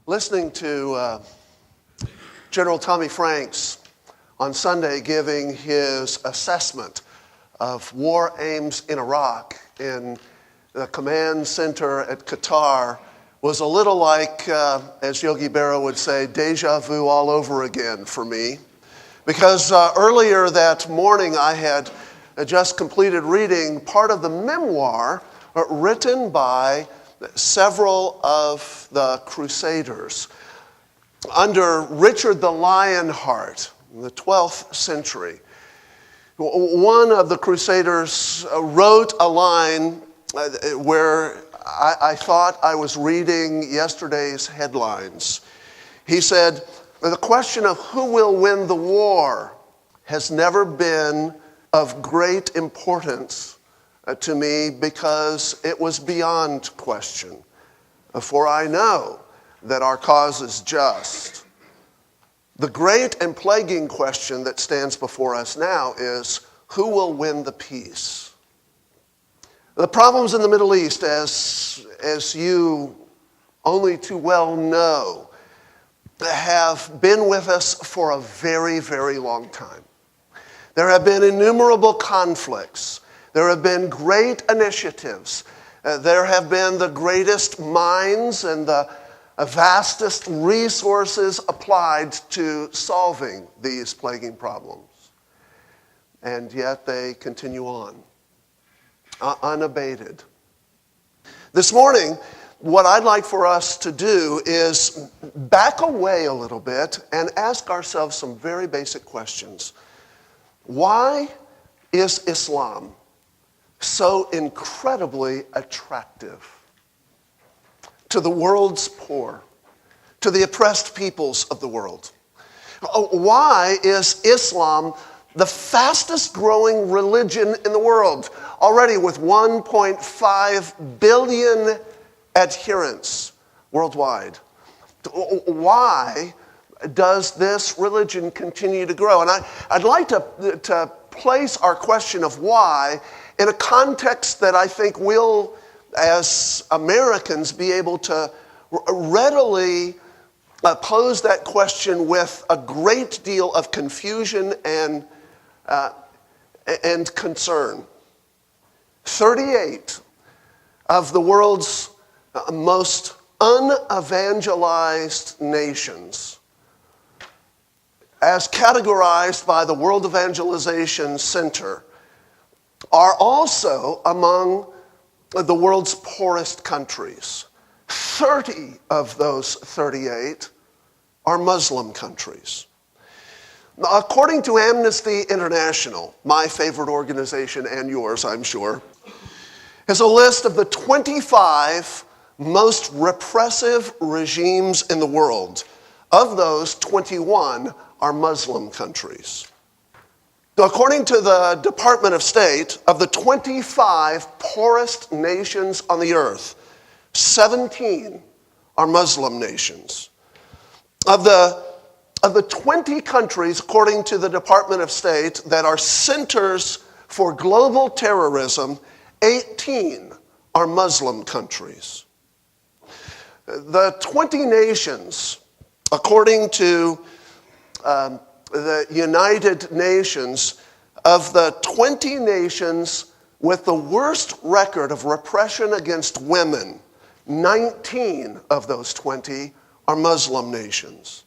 Listening to General Tommy Franks on Sunday giving his assessment of war aims in Iraq in the command center at Qatar was a little like, as Yogi Berra would say, deja vu all over again for me. Because earlier that morning I had just completed reading part of the memoir written by several of the Crusaders. Under Richard the Lionheart in the 12th century, one of the Crusaders wrote a line where I thought I was reading yesterday's headlines. He said, "The question of who will win the war has never been of great importance to me because it was beyond question. For I know that our cause is just. The great and plaguing question that stands before us now is, who will win the peace?" The problems in the Middle East, as you only too well know, have been with us for a very, very long time. There have been innumerable conflicts. There have been great initiatives. There have been the greatest minds and the vastest resources applied to solving these plaguing problems. And yet they continue on, unabated. This morning, what I'd like for us to do is back away a little bit and ask ourselves some very basic questions. Why is Islam so incredibly attractive to the world's poor, to the oppressed peoples of the world? Why is Islam the fastest growing religion in the world, already with 1.5 billion adherents worldwide? Why does this religion continue to grow? And I'd like to place our question of why in a context that I think we'll, as Americans, be able to readily pose that question with a great deal of confusion and concern. 38 of the world's most unevangelized nations, as categorized by the World Evangelization Center, are also among the world's poorest countries. 30 of those 38 are Muslim countries. According to Amnesty International, my favorite organization and yours, I'm sure, is a list of the 25 most repressive regimes in the world. Of those, 21 are Muslim countries. According to the Department of State, of the 25 poorest nations on the earth, 17 are Muslim nations. Of the 20 countries, according to the Department of State, that are centers for global terrorism, 18 are Muslim countries. The 20 nations, according to the United Nations, of the 20 nations with the worst record of repression against women, 19 of those 20 are Muslim nations.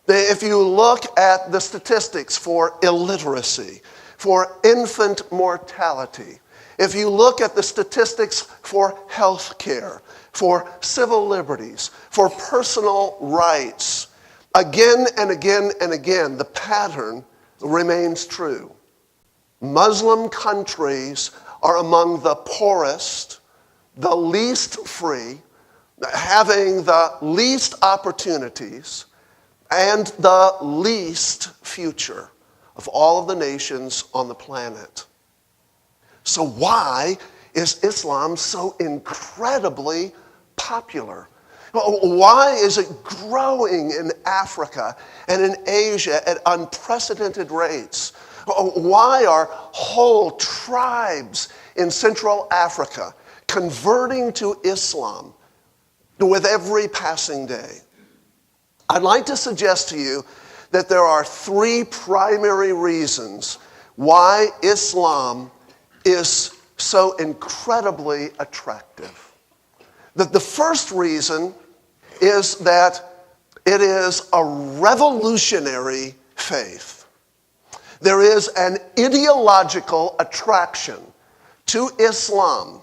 If you look at the statistics for illiteracy, for infant mortality, if you look at the statistics for health care, for civil liberties, for personal rights, again and again and again, the pattern remains true. Muslim countries are among the poorest, the least free, having the least opportunities, and the least future of all of the nations on the planet. So why is Islam so incredibly popular? Why is it growing in Africa and in Asia at unprecedented rates? Why are whole tribes in Central Africa converting to Islam with every passing day. I'd like to suggest to you that there are three primary reasons why Islam is so incredibly attractive. The first reason is that it is a revolutionary faith. There is an ideological attraction to Islam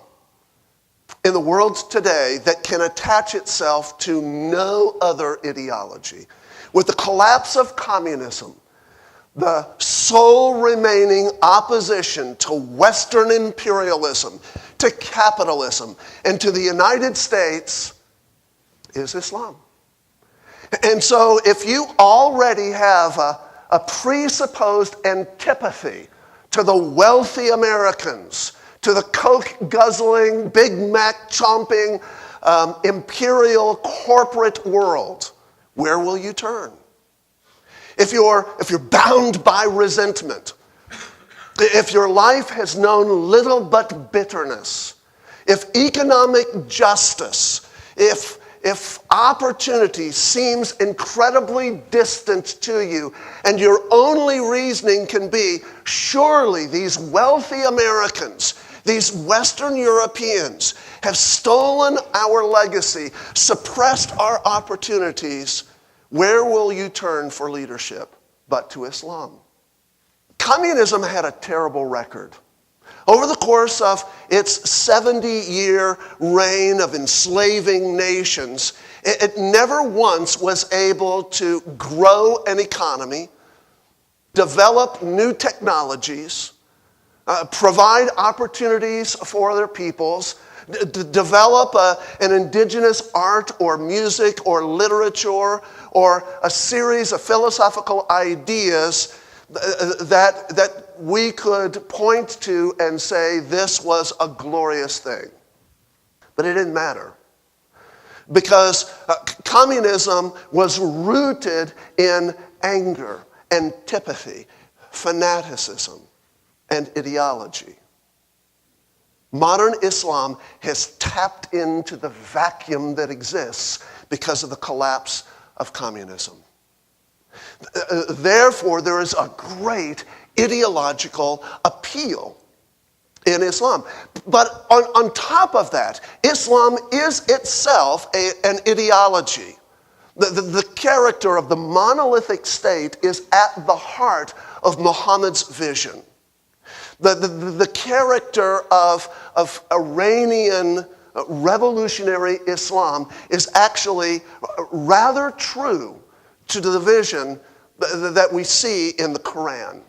in the world today that can attach itself to no other ideology. With the collapse of communism, the sole remaining opposition to Western imperialism, to capitalism, and to the United States is Islam. And so if you already have a presupposed antipathy to the wealthy Americans, to the Coke-guzzling, Big Mac-chomping, imperial corporate world, where will you turn? If you're bound by resentment, if your life has known little but bitterness, if economic justice, if opportunity seems incredibly distant to you, and your only reasoning can be, surely these wealthy Americans, these Western Europeans have stolen our legacy, suppressed our opportunities, where will you turn for leadership but to Islam? Communism had a terrible record. Over the course of its 70-year reign of enslaving nations, it never once was able to grow an economy, develop new technologies, provide opportunities for other peoples, develop an indigenous art or music or literature or a series of philosophical ideas that we could point to and say this was a glorious thing. But it didn't matter. Because communism was rooted in anger, antipathy, fanaticism, and ideology. Modern Islam has tapped into the vacuum that exists because of the collapse of communism. Therefore, there is a great ideological appeal in Islam. But on top of that, Islam is itself an ideology. The character of the monolithic state is at the heart of Muhammad's vision. The character of Iranian revolutionary Islam is actually rather true to the vision that we see in the Quran.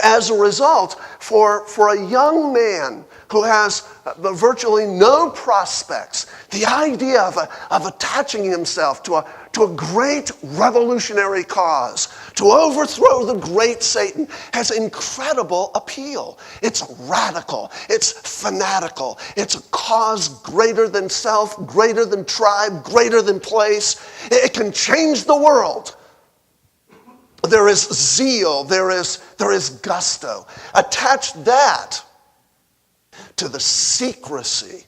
As a result, for a young man who has virtually no prospects, the idea of attaching himself to a great revolutionary cause, to overthrow the great Satan, has incredible appeal. It's radical, it's fanatical, it's a cause greater than self, greater than tribe, greater than place. It can change the world. There is zeal, there is gusto. Attach that to the secrecy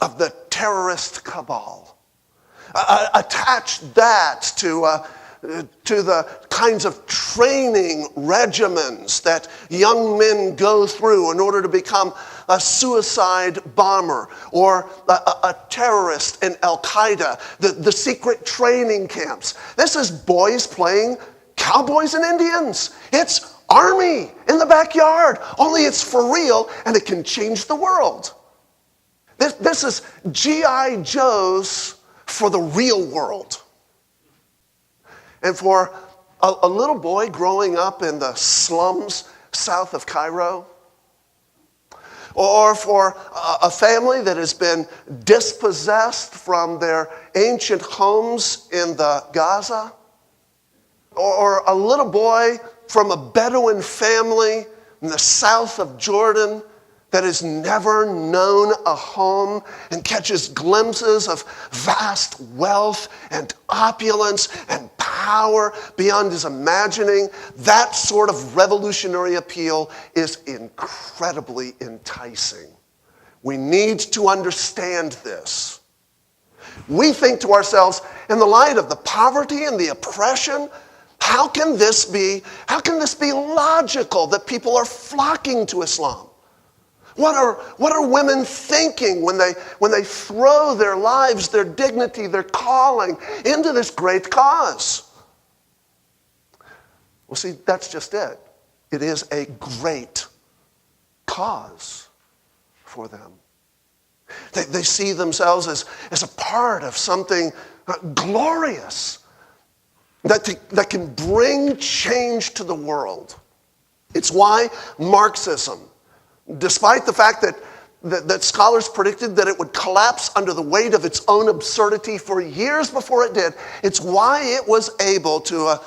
of the terrorist cabal. Attach that to the kinds of training regimens that young men go through in order to become a suicide bomber or a terrorist in Al-Qaeda, the secret training camps. This is boys playing cowboys and Indians. It's army in the backyard, only it's for real and it can change the world. This is G.I. Joes for the real world. And for a little boy growing up in the slums south of Cairo, or for a family that has been dispossessed from their ancient homes in the Gaza, or a little boy from a Bedouin family in the south of Jordan that has never known a home and catches glimpses of vast wealth and opulence and power beyond his imagining, that sort of revolutionary appeal is incredibly enticing. We need to understand this. We think to ourselves, in the light of the poverty and the oppression, how can this be logical that people are flocking to Islam? What are women thinking when they throw their lives, their dignity, their calling into this great cause? Well, see, that's just it. It is a great cause for them. They see themselves as a part of something glorious that can bring change to the world. It's why Marxism, despite the fact that scholars predicted that it would collapse under the weight of its own absurdity for years before it did, it's why it was able to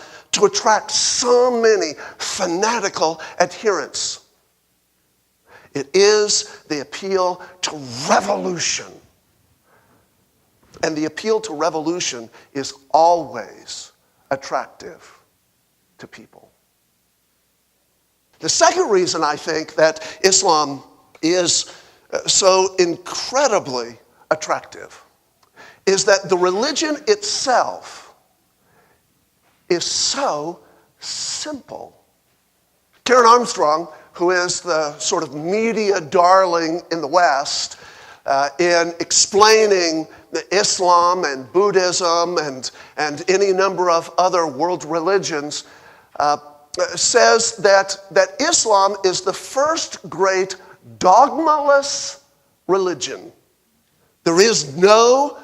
attract so many fanatical adherents. It is the appeal to revolution. And the appeal to revolution is always attractive to people. The second reason I think that Islam is so incredibly attractive is that the religion itself is so simple. Karen Armstrong, who is the sort of media darling in the West, in explaining Islam and Buddhism and any number of other world religions, says that Islam is the first great dogmaless religion. There is no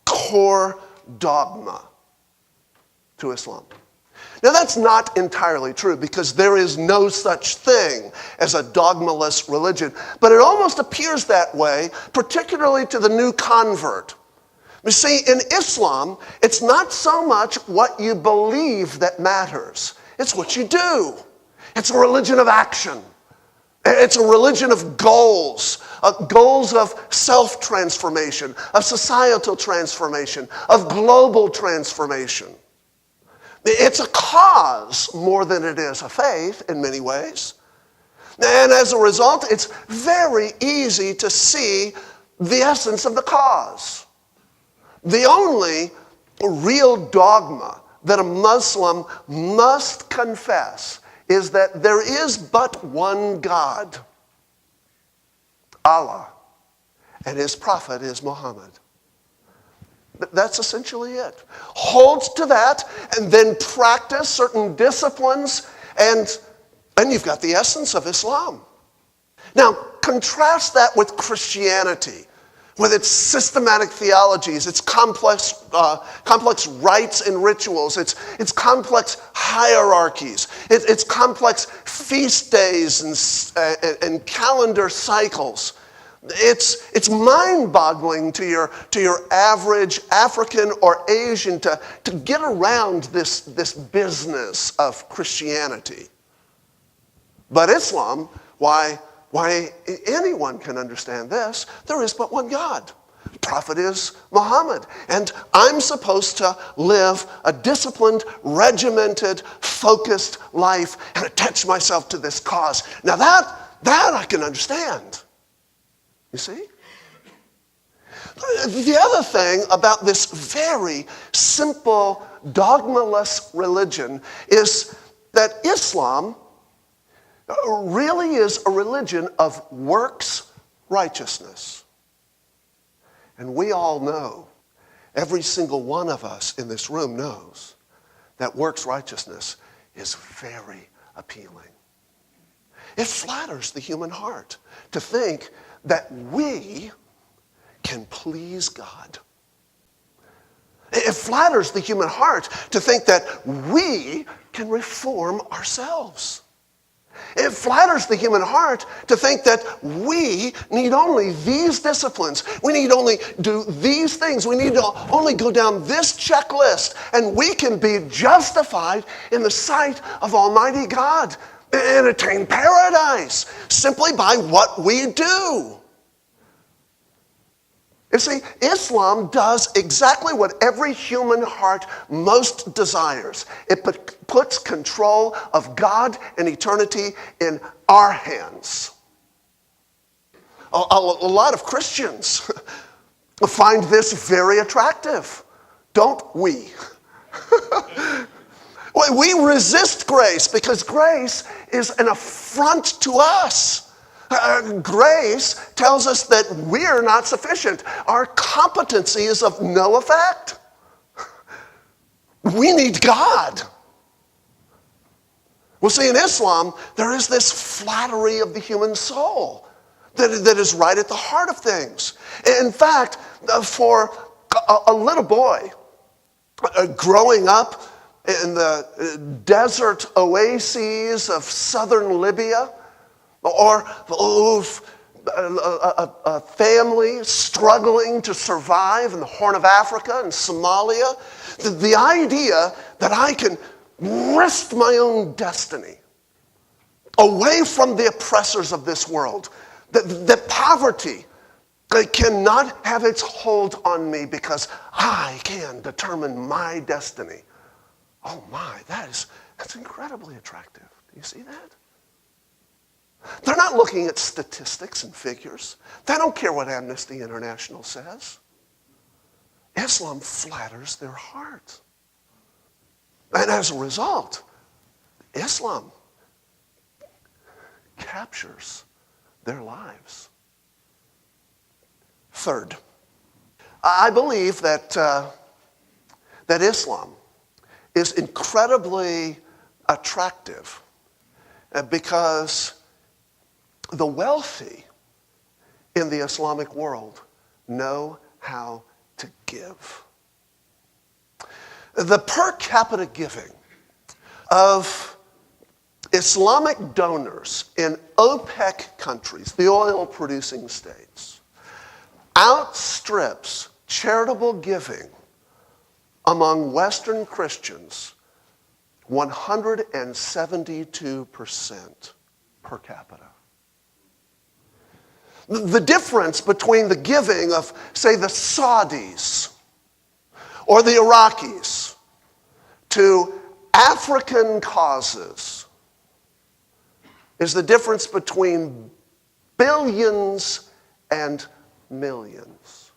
core dogma to Islam. Now, that's not entirely true because there is no such thing as a dogmaless religion, but it almost appears that way, particularly to the new convert. You see, in Islam, it's not so much what you believe that matters, it's what you do. It's a religion of action. It's a religion of goals of self-transformation, of societal transformation, of global transformation. It's a cause more than it is a faith in many ways. And as a result, it's very easy to see the essence of the cause. The only real dogma that a Muslim must confess is that there is but one God, Allah, and his prophet is Muhammad. That's essentially it. Hold to that and then practice certain disciplines and you've got the essence of Islam. Now, contrast that with Christianity, with its systematic theologies, its complex rites and rituals, its complex hierarchies, its complex feast days and calendar cycles. It's mind-boggling to your average African or Asian to get around this business of Christianity. But Islam, why anyone can understand this. There is but one God. The prophet is Muhammad. And I'm supposed to live a disciplined, regimented, focused life and attach myself to this cause. Now that I can understand. You see? The other thing about this very simple, dogmaless religion is that Islam really is a religion of works righteousness. And we all know, every single one of us in this room knows, that works righteousness is very appealing. It flatters the human heart to think that we can please God. It flatters the human heart to think that we can reform ourselves. It flatters the human heart to think that we need only these disciplines. We need only do these things. We need to only go down this checklist, and we can be justified in the sight of Almighty God and attain paradise simply by what we do. You see, Islam does exactly what every human heart most desires. It puts control of God and eternity in our hands. A lot of Christians find this very attractive, don't we? We resist grace because grace is an affront to us. Grace tells us that we're not sufficient. Our competency is of no effect. We need God. Well, see, in Islam, there is this flattery of the human soul that is right at the heart of things. In fact, for a little boy growing up in the desert oases of southern Libya, or a family struggling to survive in the Horn of Africa and Somalia, the idea that I can wrest my own destiny away from the oppressors of this world, that poverty cannot have its hold on me because I can determine my destiny. Oh my, that's incredibly attractive. Do you see that? They're not looking at statistics and figures. They don't care what Amnesty International says. Islam flatters their heart. And as a result, Islam captures their lives. Third, I believe that Islam is incredibly attractive because the wealthy in the Islamic world know how to give. The per capita giving of Islamic donors in OPEC countries, the oil-producing states, outstrips charitable giving among Western Christians 172% per capita. The difference between the giving of, say, the Saudis or the Iraqis to African causes is the difference between billions and millions.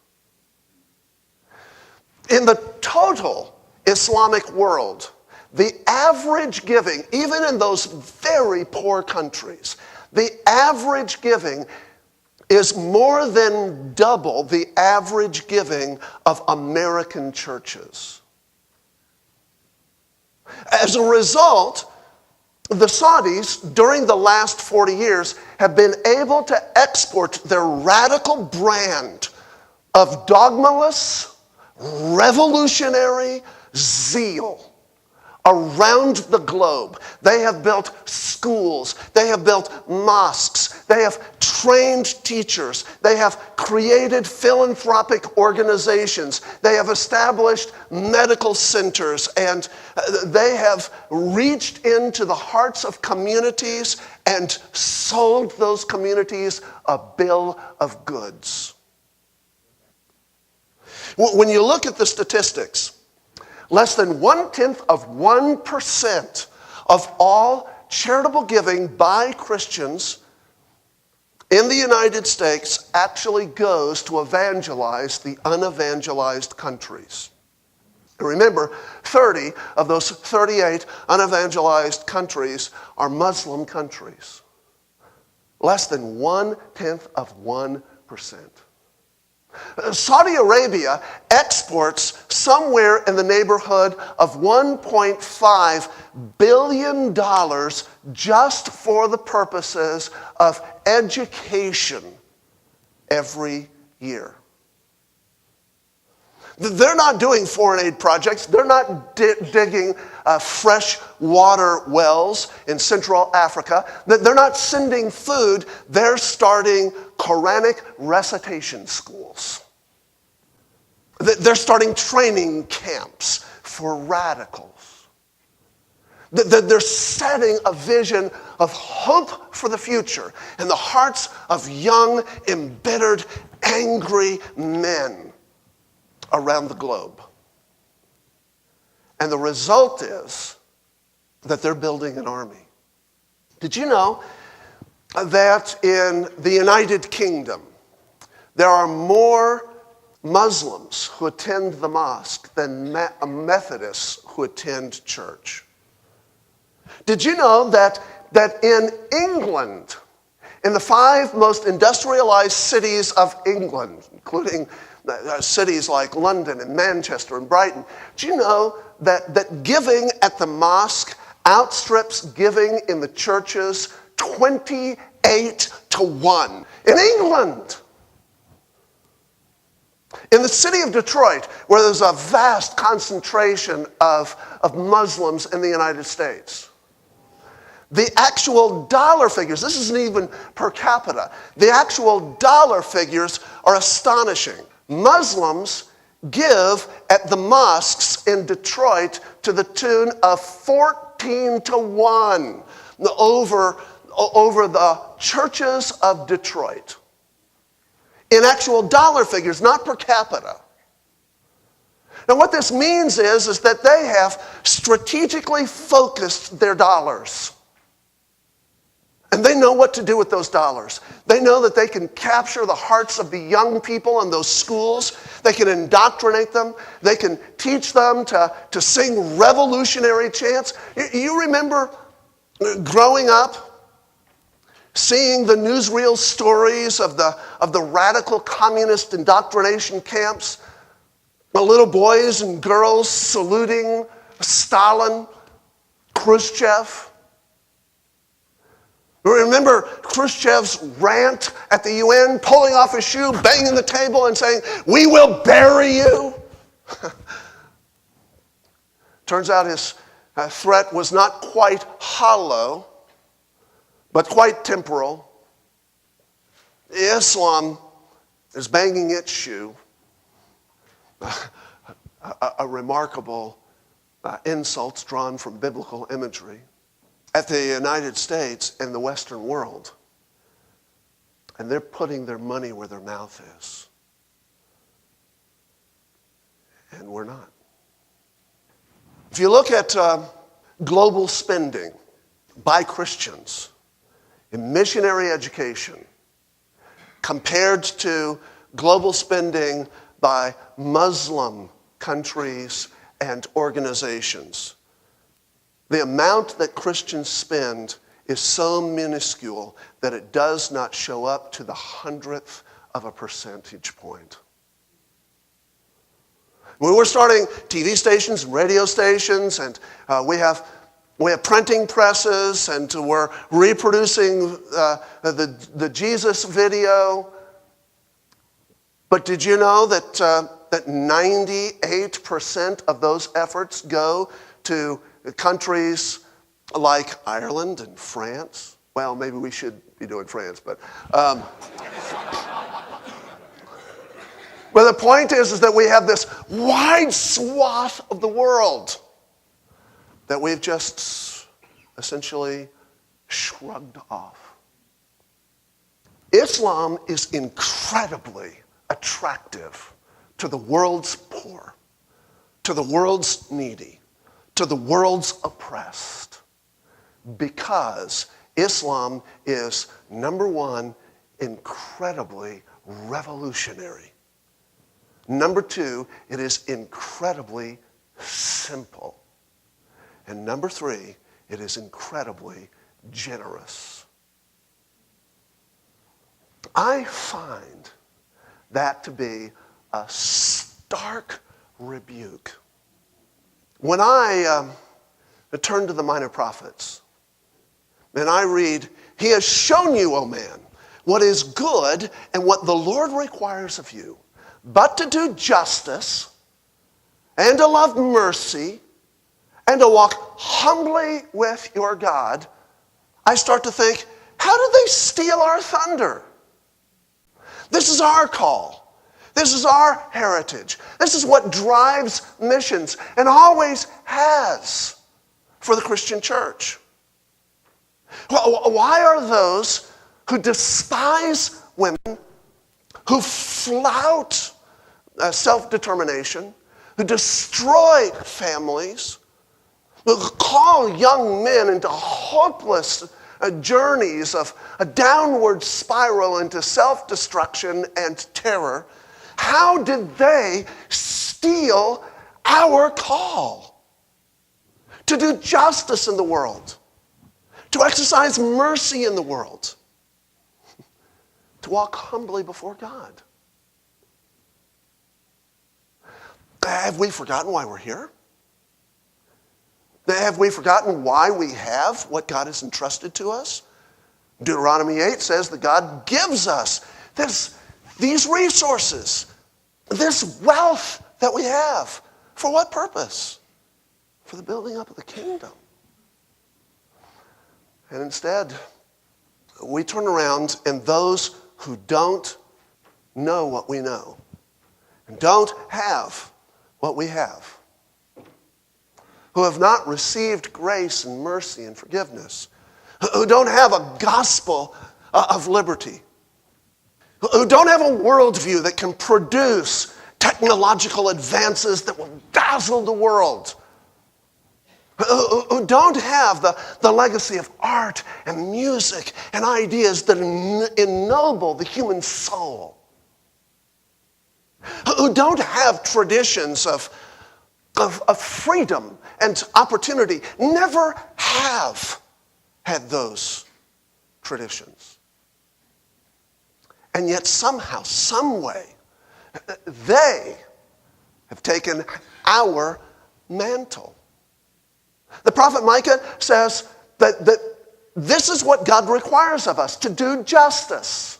In the total Islamic world, the average giving, even in those very poor countries, the average giving is more than double the average giving of American churches. As a result, the Saudis, during the last 40 years, have been able to export their radical brand of dogmaless, revolutionary zeal around the globe. They have built schools, they have built mosques, they have trained teachers, they have created philanthropic organizations, they have established medical centers, and they have reached into the hearts of communities and sold those communities a bill of goods. When you look at the statistics, less than 0.1% of all charitable giving by Christians in the United States actually goes to evangelize the unevangelized countries. And remember, 30 of those 38 unevangelized countries are Muslim countries. Less than 0.1%. Saudi Arabia exports somewhere in the neighborhood of $1.5 billion just for the purposes of education every year. They're not doing foreign aid projects. They're not digging fresh water wells in Central Africa. They're not sending food. They're starting Quranic recitation schools. They're starting training camps for radicals. They're setting a vision of hope for the future in the hearts of young, embittered, angry men around the globe. And the result is that they're building an army. Did you know that in the United Kingdom, there are more Muslims who attend the mosque than Methodists who attend church. Did you know that in England, in the 5 most industrialized cities of England, including cities like London and Manchester and Brighton, do you know that giving at the mosque outstrips giving in the churches 28-1 in England? In the city of Detroit, where there's a vast concentration of Muslims in the United States, the actual dollar figures, this isn't even per capita, the actual dollar figures are astonishing. Muslims give at the mosques in Detroit to the tune of 14-1 over the churches of Detroit. In actual dollar figures, not per capita. Now what this means is that they have strategically focused their dollars. And they know what to do with those dollars. They know that they can capture the hearts of the young people in those schools. They can indoctrinate them. They can teach them to sing revolutionary chants. You remember growing up, seeing the newsreel stories of the radical communist indoctrination camps, the little boys and girls saluting Stalin, Khrushchev. Remember Khrushchev's rant at the UN, pulling off his shoe, banging the table and saying, "We will bury you." Turns out his threat was not quite hollow, but quite temporal. Islam is banging its shoe. A remarkable insult drawn from biblical imagery at the United States and the Western world. And they're putting their money where their mouth is. And we're not. If you look at global spending by Christians in missionary education compared to global spending by Muslim countries and organizations, the amount that Christians spend is so minuscule that it does not show up to the 100th of a percentage point. When we're starting TV stations, radio stations, and we have printing presses, and we're reproducing the Jesus video. But did you know that 98% of those efforts go to countries like Ireland and France? Well, maybe we should be doing France, but the point is that we have this wide swath of the world that we've just essentially shrugged off. Islam is incredibly attractive to the world's poor, to the world's needy, to the world's oppressed, because Islam is, number one, incredibly revolutionary. Number two, it is incredibly simple. And number three, it is incredibly generous. I find that to be a stark rebuke. When I turn to the Minor Prophets, and I read, "He has shown you, O man, what is good and what the Lord requires of you, but to do justice and to love mercy and to walk humbly with your God," I start to think, how do they steal our thunder? This is our call. This is our heritage. This is what drives missions and always has for the Christian church. Why are those who despise women, who flout self-determination, who destroy families, who call young men into hopeless journeys of a downward spiral into self-destruction and terror, How did they steal our call to do justice in the world, to exercise mercy in the world, to walk humbly before God? Have we forgotten why we're here? Have we forgotten why we have what God has entrusted to us? Deuteronomy 8 says that God gives us these resources, this wealth that we have. For what purpose? For the building up of the kingdom. And instead, we turn around, and those who don't know what we know and don't have what we have, who have not received grace and mercy and forgiveness, who don't have a gospel of liberty, who don't have a worldview that can produce technological advances that will dazzle the world, who don't have the legacy of art and music and ideas that ennoble the human soul, who don't have traditions of freedom and opportunity, never have had those traditions. And yet somehow, some way, they have taken our mantle. The prophet Micah says that this is what God requires of us, to do justice.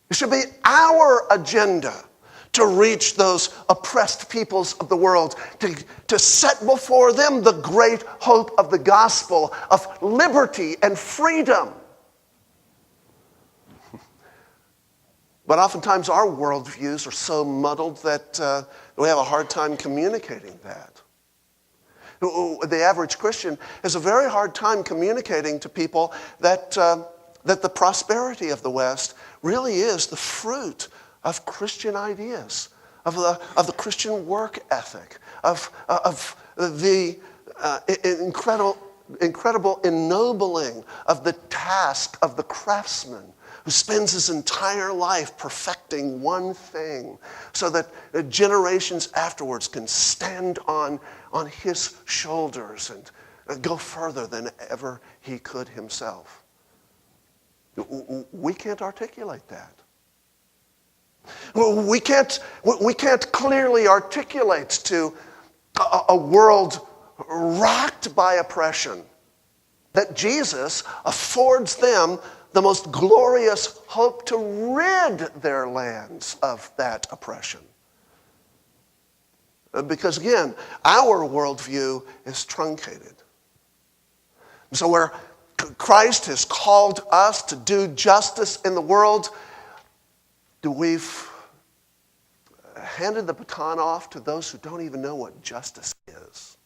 It should be our agenda to reach those oppressed peoples of the world, to set before them the great hope of the gospel of liberty and freedom. But oftentimes our worldviews are so muddled that we have a hard time communicating that. The average Christian has a very hard time communicating to people that the prosperity of the West really is the fruit of Christian ideas, of the Christian work ethic, of the incredible ennobling of the task of the craftsman who spends his entire life perfecting one thing so that generations afterwards can stand on his shoulders and go further than ever he could himself. We can't articulate that. We can't clearly articulate to a world racked by oppression that Jesus affords them the most glorious hope to rid their lands of that oppression. Because again, our worldview is truncated. So where Christ has called us to do justice in the world, we've handed the baton off to those who don't even know what justice is.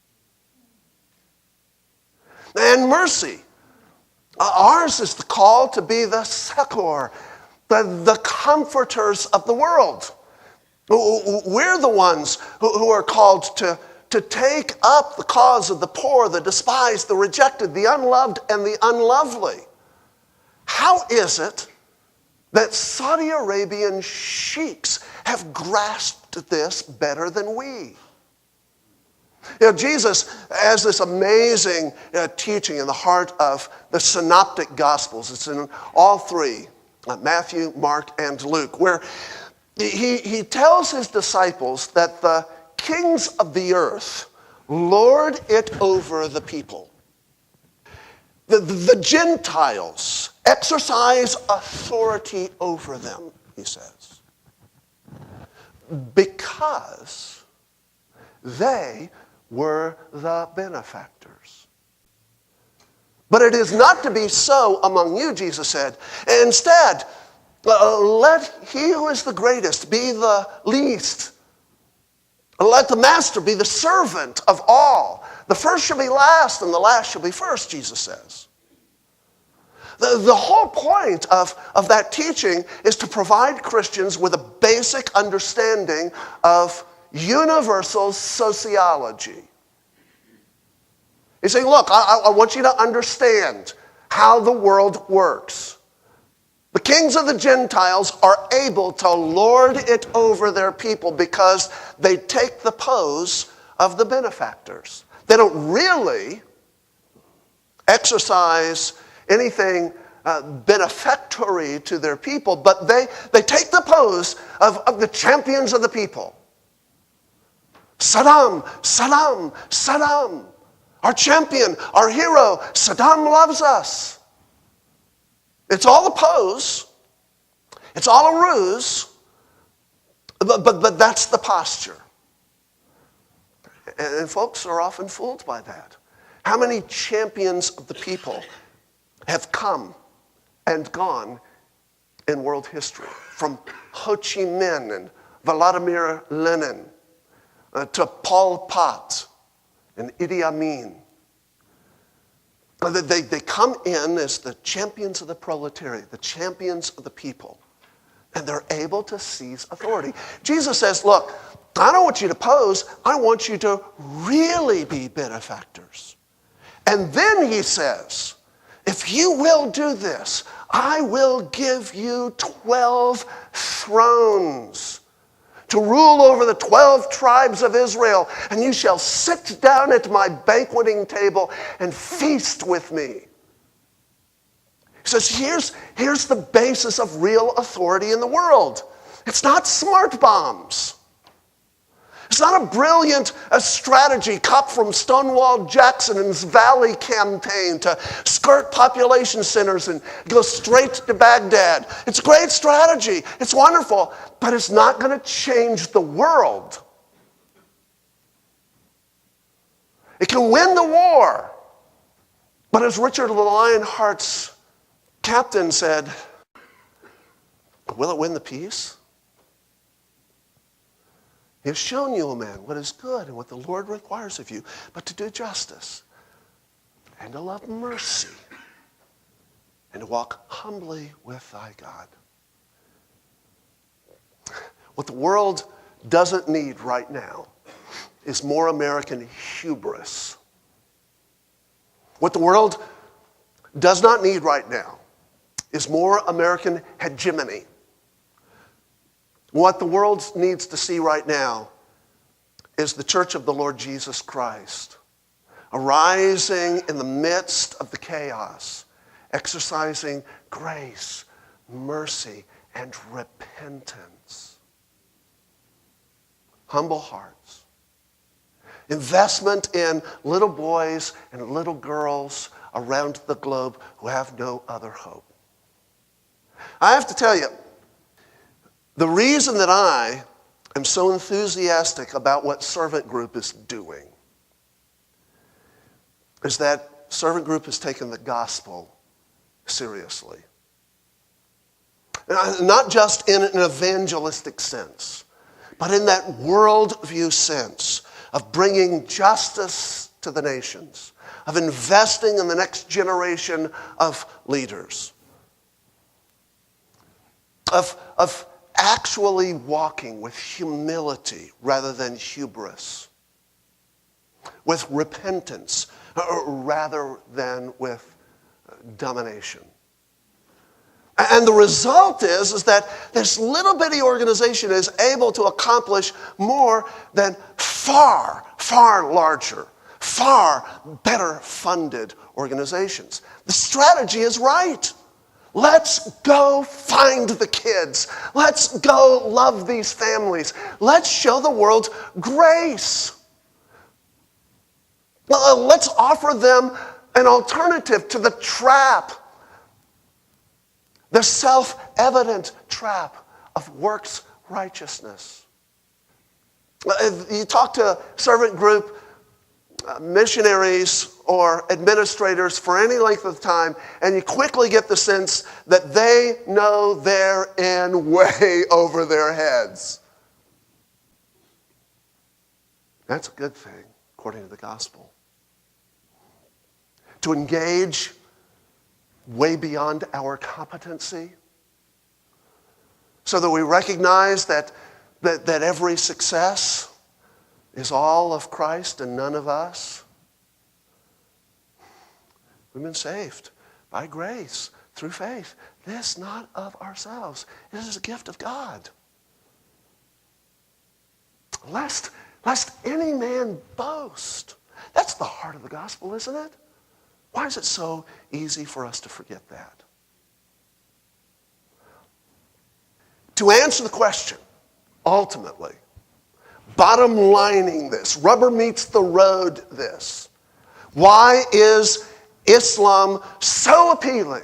And mercy. Ours is the call to be the succor, the comforters of the world. We're the ones who are called to take up the cause of the poor, the despised, the rejected, the unloved, and the unlovely. How is it that Saudi Arabian sheiks have grasped this better than we? Jesus has this amazing teaching in the heart of the synoptic gospels. It's in all three, Matthew, Mark, and Luke, where he tells his disciples that the kings of the earth lord it over the people. The Gentiles exercise authority over them, he says, because they were the benefactors. But it is not to be so among you, Jesus said. Instead, let he who is the greatest be the least. Let the master be the servant of all. The first shall be last, and the last shall be first, Jesus says. The whole point of that teaching is to provide Christians with a basic understanding of universal sociology. He's saying, look, I want you to understand how the world works. The kings of the Gentiles are able to lord it over their people because they take the pose of the benefactors. They don't really exercise anything benefactory to their people, but they take the pose of the champions of the people. Saddam, Saddam, Saddam. Our champion, our hero, Saddam loves us. It's all a pose. It's all a ruse. But that's the posture. And folks are often fooled by that. How many champions of the people have come and gone in world history? From Ho Chi Minh and Vladimir Lenin to Pol Pot and Idi Amin. They come in as the champions of the proletariat, the champions of the people, and they're able to seize authority. Jesus says, look, I don't want you to pose, I want you to really be benefactors. And then he says, if you will do this, I will give you 12 thrones to rule over the 12 tribes of Israel, and you shall sit down at my banqueting table and feast with me. He says, here's the basis of real authority in the world. It's not smart bombs. It's not a brilliant strategy cut from Stonewall Jackson's Valley campaign to skirt population centers and go straight to Baghdad. It's a great strategy. It's wonderful, but it's not going to change the world. It can win the war, but as Richard Lionheart's captain said, will it win the peace? He has shown you, O man, what is good and what the Lord requires of you, but to do justice and to love mercy and to walk humbly with thy God. What the world doesn't need right now is more American hubris. What the world does not need right now is more American hegemony. What the world needs to see right now is the church of the Lord Jesus Christ arising in the midst of the chaos, exercising grace, mercy, and repentance. Humble hearts. Investment in little boys and little girls around the globe who have no other hope. I have to tell you, the reason that I am so enthusiastic about what Servant Group is doing is that Servant Group has taken the gospel seriously. Not just in an evangelistic sense, but in that worldview sense of bringing justice to the nations, of investing in the next generation of leaders, of actually walking with humility rather than hubris, with repentance rather than with domination. And the result is that this little bitty organization is able to accomplish more than far, far larger, far better funded organizations. The strategy is right. Let's go find the kids. Let's go love these families. Let's show the world grace. Let's offer them an alternative to the trap, the self-evident trap of works righteousness. You talk to Servant Group missionaries or administrators for any length of time, and you quickly get the sense that they know they're in way over their heads. That's a good thing, according to the gospel. To engage way beyond our competency, so that we recognize that every success is all of Christ and none of us. We've been saved by grace through faith. This not of ourselves. It is a gift of God. Lest any man boast. That's the heart of the gospel, isn't it? Why is it so easy for us to forget that? To answer the question, ultimately, bottom lining this, rubber meets the road this. Why is Islam so appealing?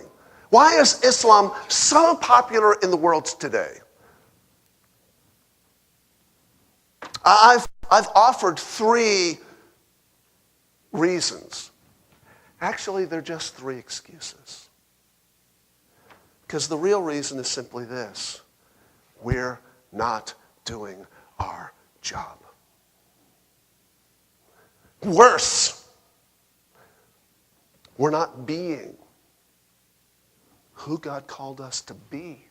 Why is Islam so popular in the world today? I've offered 3 reasons. Actually, they're just 3 excuses. Because the real reason is simply this: we're not doing our job. Worse, we're not being who God called us to be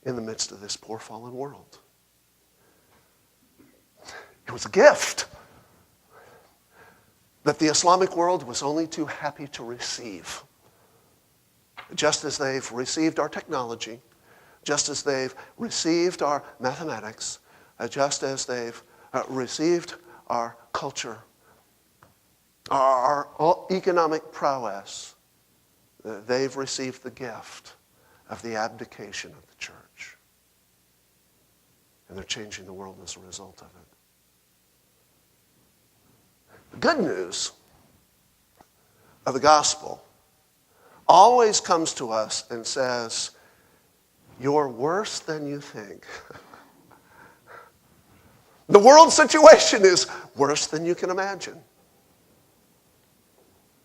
in the midst of this poor fallen world. It was a gift that the Islamic world was only too happy to receive. Just as they've received our technology, just as they've received our mathematics, just as they've received our culture, our economic prowess, they've received the gift of the abdication of the church. And they're changing the world as a result of it. The good news of the gospel always comes to us and says, you're worse than you think. The world situation is worse than you can imagine.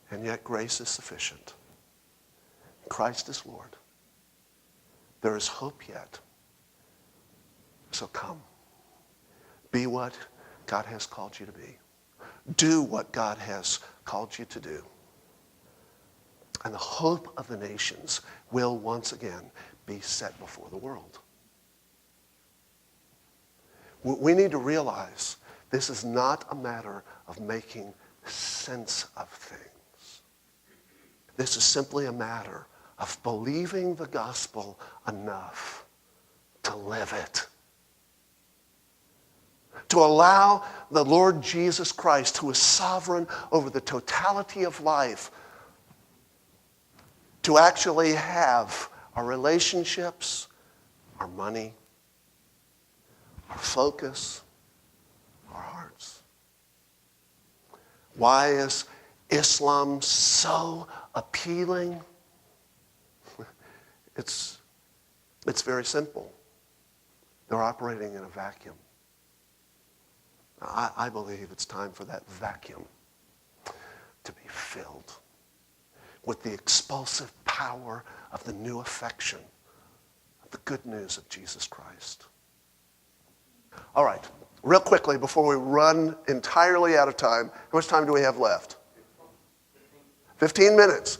And yet grace is sufficient. Christ is Lord. There is hope yet. So come. Be what God has called you to be. Do what God has called you to do. And the hope of the nations will once again be set before the world. We need to realize this is not a matter of making sense of things. This is simply a matter of believing the gospel enough to live it. To allow the Lord Jesus Christ, who is sovereign over the totality of life, to actually have our relationships, our money, our focus, our hearts. Why is Islam so appealing? It's very simple. They're operating in a vacuum. I believe it's time for that vacuum to be filled with the expulsive power of the new affection of the good news of Jesus Christ. All right, real quickly before we run entirely out of time, how much time do we have left? 15 minutes.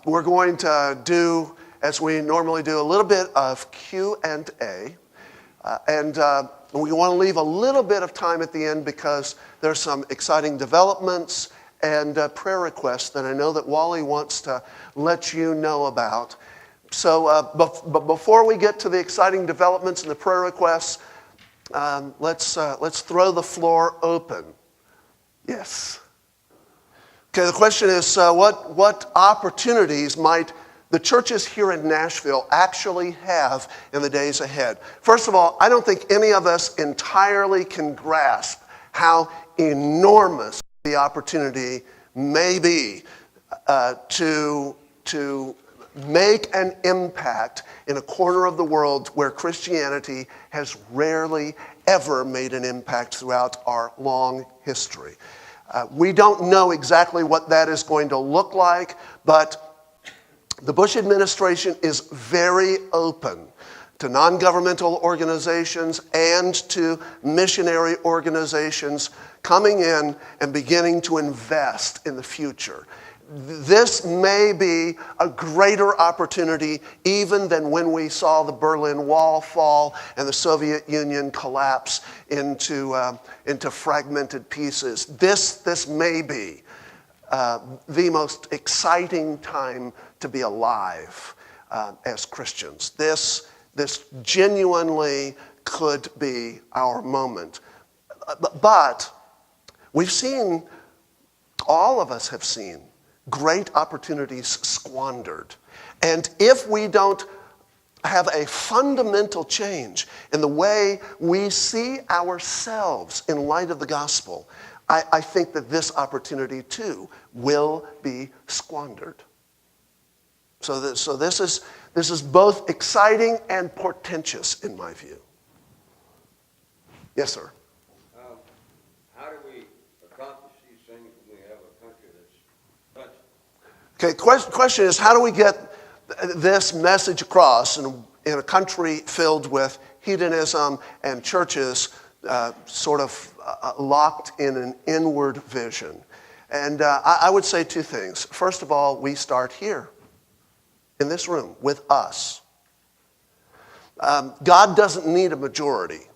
We're going to do, as we normally do, a little bit of Q&A. We want to leave a little bit of time at the end because there's some exciting developments and prayer requests that I know that Wally wants to let you know about. So but before we get to the exciting developments and the prayer requests, let's throw the floor open. Yes. Okay, the question is, what opportunities might the churches here in Nashville actually have in the days ahead? First of all, I don't think any of us entirely can grasp how enormous the opportunity may be to make an impact in a corner of the world where Christianity has rarely ever made an impact throughout our long history. We don't know exactly what that is going to look like, but the Bush administration is very open to non-governmental organizations and to missionary organizations coming in and beginning to invest in the future. This may be a greater opportunity even than when we saw the Berlin Wall fall and the Soviet Union collapse into fragmented pieces. This may be the most exciting time to be alive as Christians. This genuinely could be our moment. But we've seen, all of us have seen, great opportunities squandered. And if we don't have a fundamental change in the way we see ourselves in light of the gospel, I think that this opportunity too will be squandered. So this is both exciting and portentous in my view. Yes, sir. How do we accomplish these things when we have a country that's punched? Okay, question is, how do we get this message across in a country filled with hedonism and churches sort of locked in an inward vision? And I would say two things. First of all, we start here in this room with us. God doesn't need a majority.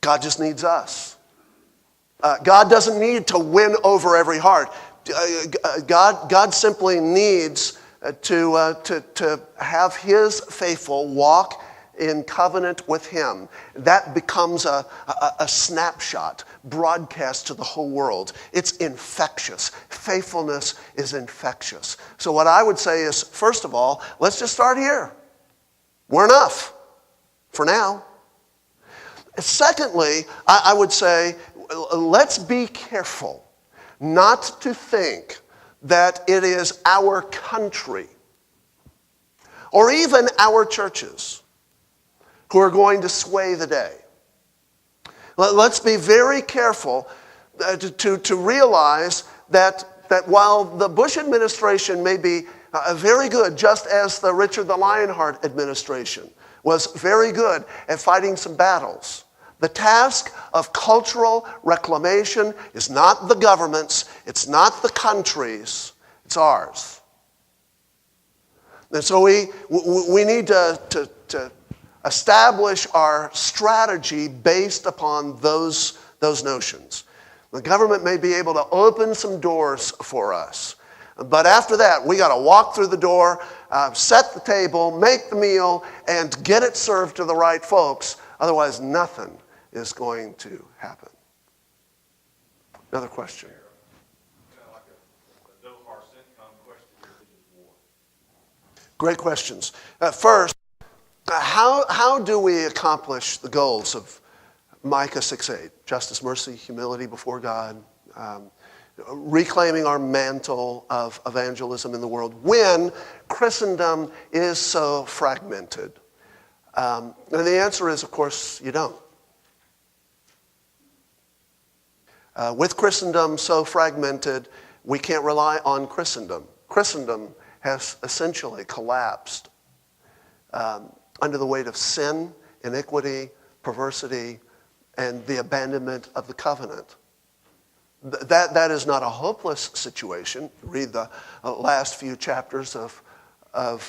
God just needs us. God doesn't need to win over every heart. God simply needs to have his faithful walk in covenant with him. That becomes a snapshot broadcast to the whole world. It's infectious. Faithfulness is infectious. So what I would say is, first of all, let's just start here. We're enough for now. Secondly, I would say, let's be careful not to think that it is our country or even our churches who are going to sway the day. Let's be very careful to realize that while the Bush administration may be very good, just as the Richard the Lionheart administration was very good at fighting some battles, the task of cultural reclamation is not the government's, it's not the country's, it's ours. And so we need to establish our strategy based upon those notions. The government may be able to open some doors for us, but after that, we got to walk through the door, set the table, make the meal, and get it served to the right folks. Otherwise, nothing is going to happen. Another question. Like a Zohar Centcom question, religious war. Great questions. First, how do we accomplish the goals of Micah 6:8? Justice, mercy, humility before God, reclaiming our mantle of evangelism in the world when Christendom is so fragmented. And the answer is, of course, you don't. With Christendom so fragmented, we can't rely on Christendom. Christendom has essentially collapsed under the weight of sin, iniquity, perversity, and the abandonment of the covenant. That is not a hopeless situation. Read the last few chapters of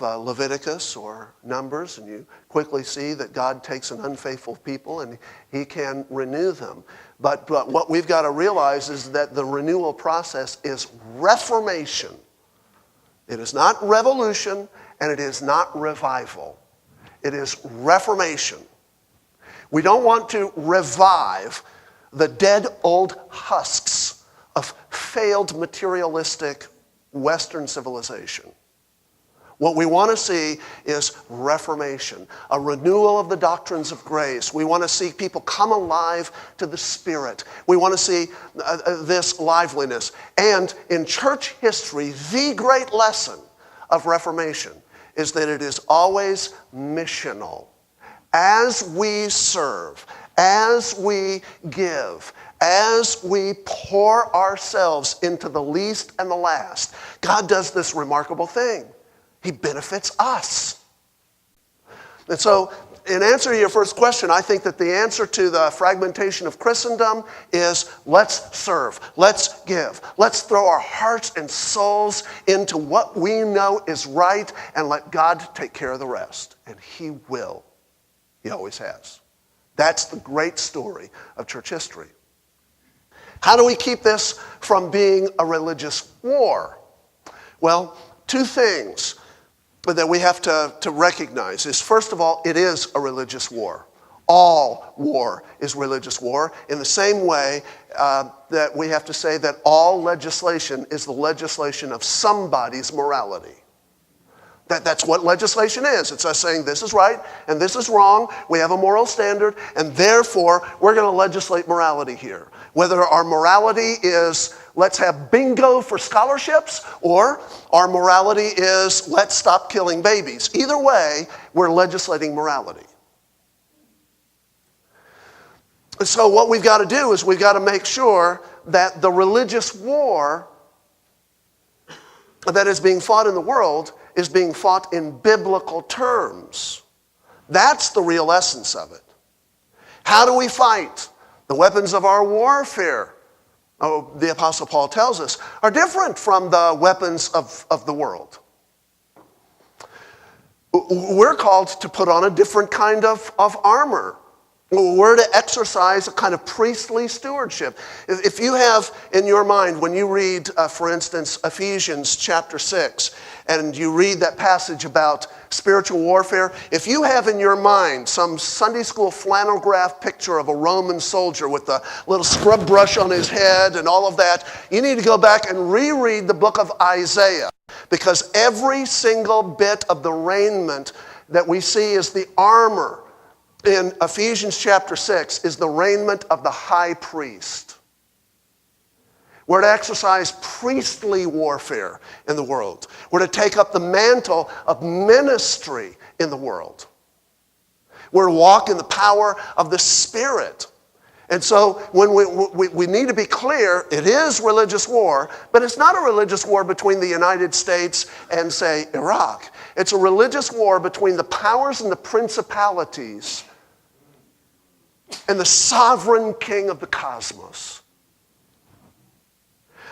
Leviticus or Numbers, and you quickly see that God takes an unfaithful people and he can renew them. But what we've got to realize is that the renewal process is reformation. It is not revolution and it is not revival. It is reformation. We don't want to revive the dead old husks of failed materialistic Western civilization. What we want to see is reformation, a renewal of the doctrines of grace. We want to see people come alive to the Spirit. We want to see this liveliness. And in church history, the great lesson of Reformation is that it is always missional. As we serve, as we give, as we pour ourselves into the least and the last, God does this remarkable thing. He benefits us. And so, in answer to your first question, I think that the answer to the fragmentation of Christendom is let's serve, let's give, let's throw our hearts and souls into what we know is right and let God take care of the rest. And He will. He always has. That's the great story of church history. How do we keep this from being a religious war? Well, two things that we have to recognize is, first of all, it is a religious war. All war is religious war, in the same way that we have to say that all legislation is the legislation of somebody's morality. That's what legislation is. It's us saying this is right and this is wrong. We have a moral standard, and therefore we're going to legislate morality here. Whether our morality is let's have bingo for scholarships, or our morality is let's stop killing babies. Either way, we're legislating morality. So what we've got to do is we've got to make sure that the religious war that is being fought in the world is being fought in biblical terms. That's the real essence of it. How do we fight? The weapons of our warfare, the Apostle Paul tells us, are different from the weapons of the world. We're called to put on a different kind of armor. We're to exercise a kind of priestly stewardship. If you have in your mind, when you read, for instance, Ephesians chapter 6, and you read that passage about spiritual warfare, if you have in your mind some Sunday school flannel graph picture of a Roman soldier with a little scrub brush on his head and all of that, you need to go back and reread the book of Isaiah, because every single bit of the raiment that we see is the armor in Ephesians chapter 6 is the raiment of the high priest. We're to exercise priestly warfare in the world. We're to take up the mantle of ministry in the world. We're to walk in the power of the Spirit. And so when we need to be clear, it is religious war, but it's not a religious war between the United States and, say, Iraq. It's a religious war between the powers and the principalities and the sovereign king of the cosmos.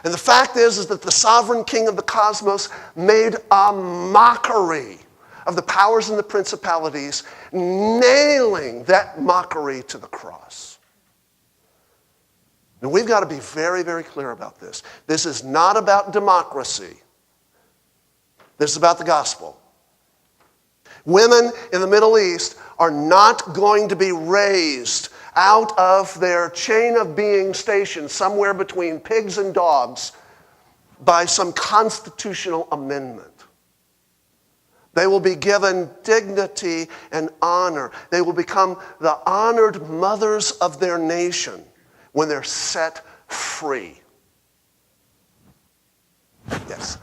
And the fact is that the sovereign king of the cosmos made a mockery of the powers and the principalities, nailing that mockery to the cross. Now we've got to be very, very clear about this. This is not about democracy. This is about the gospel. Women in the Middle East are not going to be raised out of their chain of being stationed somewhere between pigs and dogs by some constitutional amendment. They will be given dignity and honor. They will become the honored mothers of their nation when they're set free. Yes.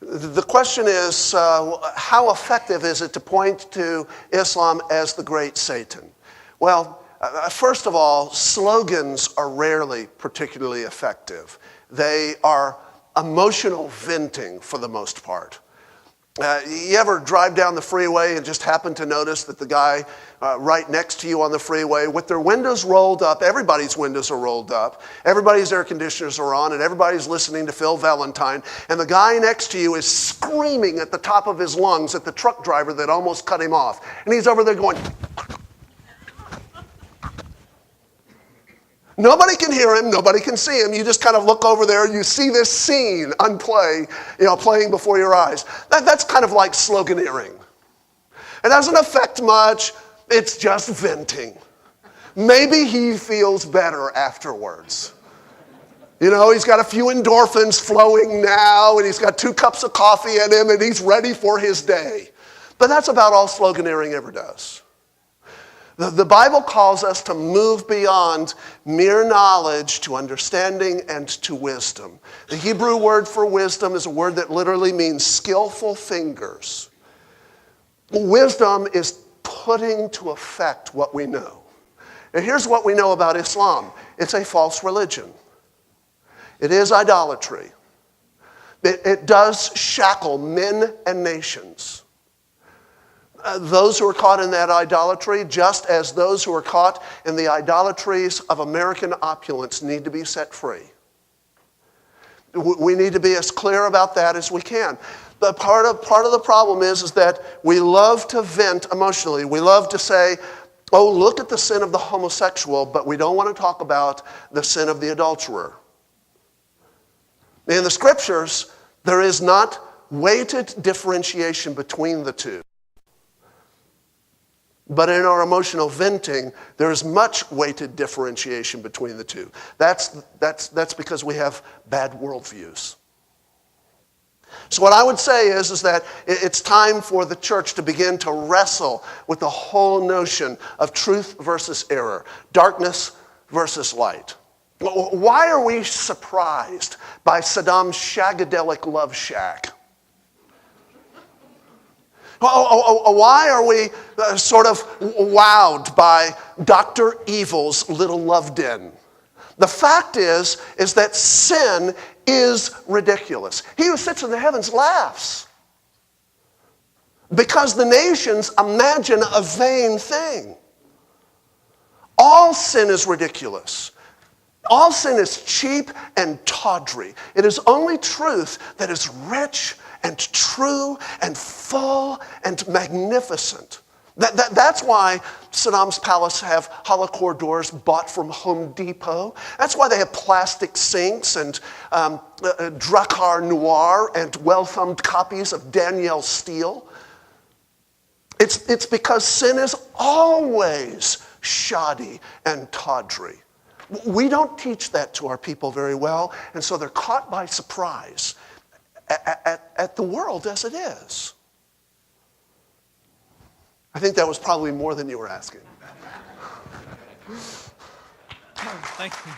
The question is, how effective is it to point to Islam as the great Satan? Well, first of all, slogans are rarely particularly effective. They are emotional venting for the most part. You ever drive down the freeway and just happen to notice that the guy right next to you on the freeway with their windows rolled up, everybody's windows are rolled up, everybody's air conditioners are on, and everybody's listening to Phil Valentine, and the guy next to you is screaming at the top of his lungs at the truck driver that almost cut him off. And he's over there going... Nobody can hear him, nobody can see him. You just kind of look over there, you see this scene playing before your eyes. That's kind of like sloganeering. It doesn't affect much, it's just venting. Maybe he feels better afterwards. He's got a few endorphins flowing now, and he's got 2 cups of coffee in him, and he's ready for his day. But that's about all sloganeering ever does. The Bible calls us to move beyond mere knowledge to understanding and to wisdom. The Hebrew word for wisdom is a word that literally means skillful fingers. Wisdom is putting to effect what we know. And here's what we know about Islam. It's a false religion. It is idolatry. It does shackle men and nations. Those who are caught in that idolatry, just as those who are caught in the idolatries of American opulence, need to be set free. We need to be as clear about that as we can. But part of the problem is that we love to vent emotionally. We love to say, Oh, look at the sin of the homosexual, but we don't want to talk about the sin of the adulterer. In the scriptures, there is not weighted differentiation between the two. But in our emotional venting, there is much weighted differentiation between the two. That's because we have bad worldviews. So what I would say is that it's time for the church to begin to wrestle with the whole notion of truth versus error, darkness versus light. Why are we surprised by Saddam's shagadelic love shack? Why are we sort of wowed by Dr. Evil's little love den? The fact is that sin is ridiculous. He who sits in the heavens laughs because the nations imagine a vain thing. All sin is ridiculous. All sin is cheap and tawdry. It is only truth that is rich and true and full and magnificent. That's why Saddam's palace have holocaust doors bought from Home Depot. That's why they have plastic sinks and Drakkar Noir and well-thumbed copies of Danielle Steele. It's because sin is always shoddy and tawdry. We don't teach that to our people very well, and so they're caught by surprise at the world as it is. I think that was probably more than you were asking. Thank you.